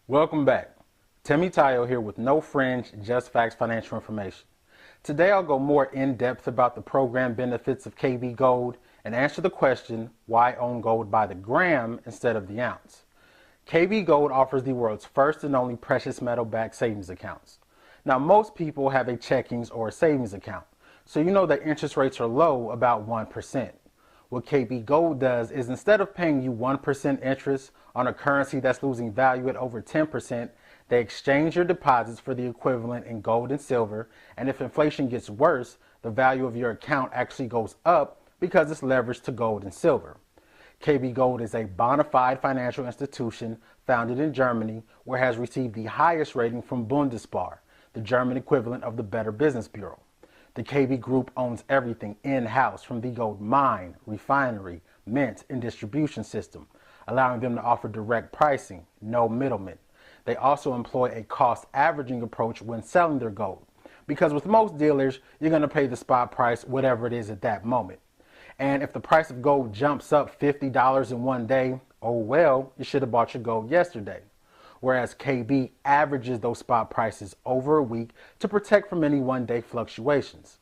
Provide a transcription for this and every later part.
Welcome back. Timmy Tayo here with no fringe, just facts financial information. Today I'll go more in depth about the program benefits of KB Gold and answer the question, why own gold by the gram instead of the ounce? KB Gold offers the world's first and only precious metal backed savings accounts. Now most people have a checkings or a savings account, so you know that interest rates are low, about 1%. What KB Gold does is instead of paying you 1% interest on a currency that's losing value at over 10%, they exchange your deposits for the equivalent in gold and silver, and if inflation gets worse, the value of your account actually goes up because it's leveraged to gold and silver. KB Gold is a bona fide financial institution founded in Germany where it has received the highest rating from Bundesbar, the German equivalent of the Better Business Bureau. The KB Group owns everything in-house from the gold mine, refinery, mint, and distribution system, allowing them to offer direct pricing, no middlemen. They also employ a cost averaging approach when selling their gold, because with most dealers, you're going to pay the spot price, whatever it is at that moment. And if the price of gold jumps up $50 in one day, oh well, you should have bought your gold yesterday. Whereas KB averages those spot prices over a week to protect from any one-day fluctuations.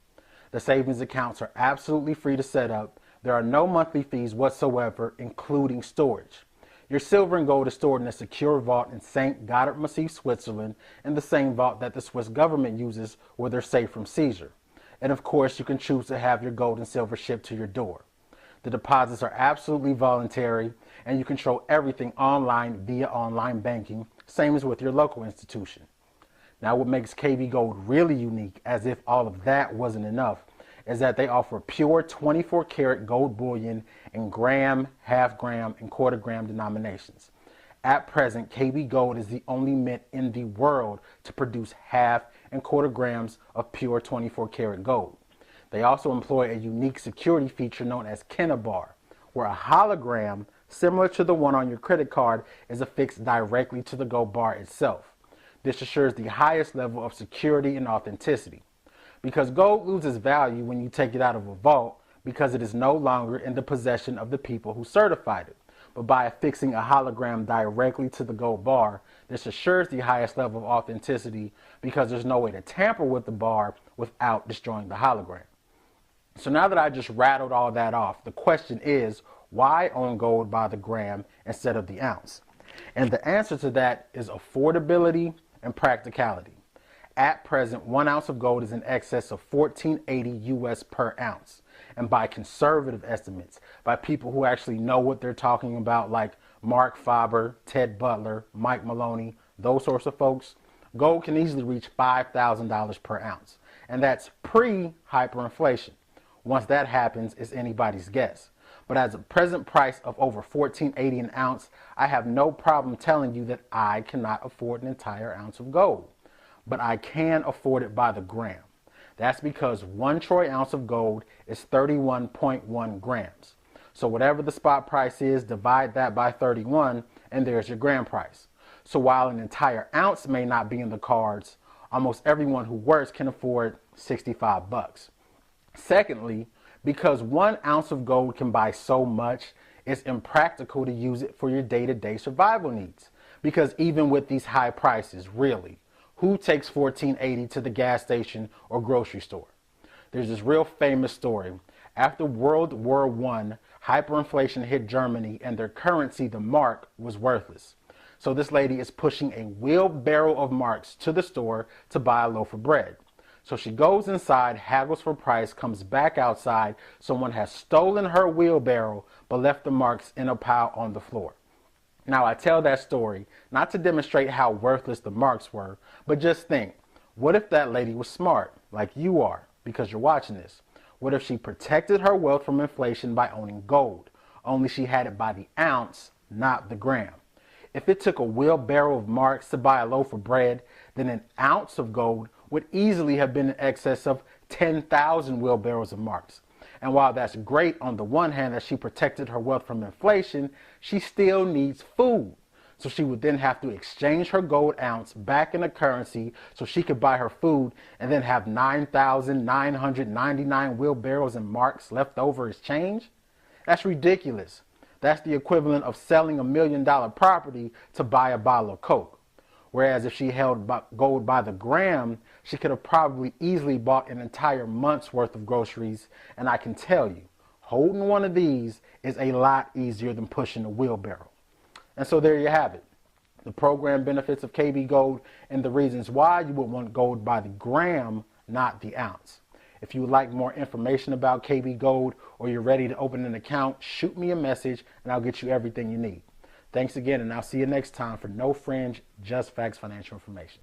The savings accounts are absolutely free to set up. There are no monthly fees whatsoever, including storage. Your silver and gold is stored in a secure vault in St. Gottard-Massif, Switzerland, in the same vault that the Swiss government uses where they're safe from seizure. And of course, you can choose to have your gold and silver shipped to your door. The deposits are absolutely voluntary, and you control everything online via online banking, same as with your local institution. Now, what makes KB Gold really unique, as if all of that wasn't enough, is that they offer pure 24 karat gold bullion in gram, half gram, and quarter gram denominations. At present, KB Gold is the only mint in the world to produce half and quarter grams of pure 24 karat gold. They also employ a unique security feature known as Kennebar, where a hologram similar to the one on your credit card is affixed directly to the gold bar itself. This assures the highest level of security and authenticity. Because gold loses value when you take it out of a vault because it is no longer in the possession of the people who certified it. But by affixing a hologram directly to the gold bar, this assures the highest level of authenticity because there's no way to tamper with the bar without destroying the hologram. So now that I just rattled all that off, the question is, why own gold by the gram instead of the ounce? And the answer to that is affordability and practicality. At present, 1 ounce of gold is in excess of $14.80 US per ounce. And by conservative estimates, by people who actually know what they're talking about, like Mark Faber, Ted Butler, Mike Maloney, those sorts of folks, gold can easily reach $5,000 per ounce. And that's pre-hyperinflation. Once that happens, it's anybody's guess. But at the present price of over $14.80 an ounce, I have no problem telling you that I cannot afford an entire ounce of gold. But I can afford it by the gram. That's because 1 troy ounce of gold is 31.1 grams. So whatever the spot price is, divide that by 31, and there's your gram price. So while an entire ounce may not be in the cards, almost everyone who works can afford 65 bucks. Secondly, because 1 ounce of gold can buy so much, it's impractical to use it for your day-to-day survival needs. Because even with these high prices, really, who takes $14.80 to the gas station or grocery store? There's this real famous story. After World War I, hyperinflation hit Germany and their currency, the mark, was worthless. So this lady is pushing a wheelbarrow of marks to the store to buy a loaf of bread. So she goes inside, haggles for price, comes back outside. Someone has stolen her wheelbarrow, but left the marks in a pile on the floor. Now, I tell that story not to demonstrate how worthless the marks were, but just think, what if that lady was smart, like you are, because you're watching this? What if she protected her wealth from inflation by owning gold, only she had it by the ounce, not the gram? If it took a wheelbarrow of marks to buy a loaf of bread, then an ounce of gold would easily have been in excess of 10,000 wheelbarrows of marks. And while that's great on the one hand that she protected her wealth from inflation, she still needs food. So she would then have to exchange her gold ounce back in a currency so she could buy her food and then have 9,999 wheelbarrows and marks left over as change? That's ridiculous. That's the equivalent of selling $1 million property to buy a bottle of Coke. Whereas if she held gold by the gram, she could have probably easily bought an entire month's worth of groceries. And I can tell you, holding one of these is a lot easier than pushing a wheelbarrow. And so there you have it. The program benefits of KB Gold and the reasons why you would want gold by the gram, not the ounce. If you would like more information about KB Gold or you're ready to open an account, shoot me a message and I'll get you everything you need. Thanks again, and I'll see you next time for No Fringe, Just Facts Financial Information.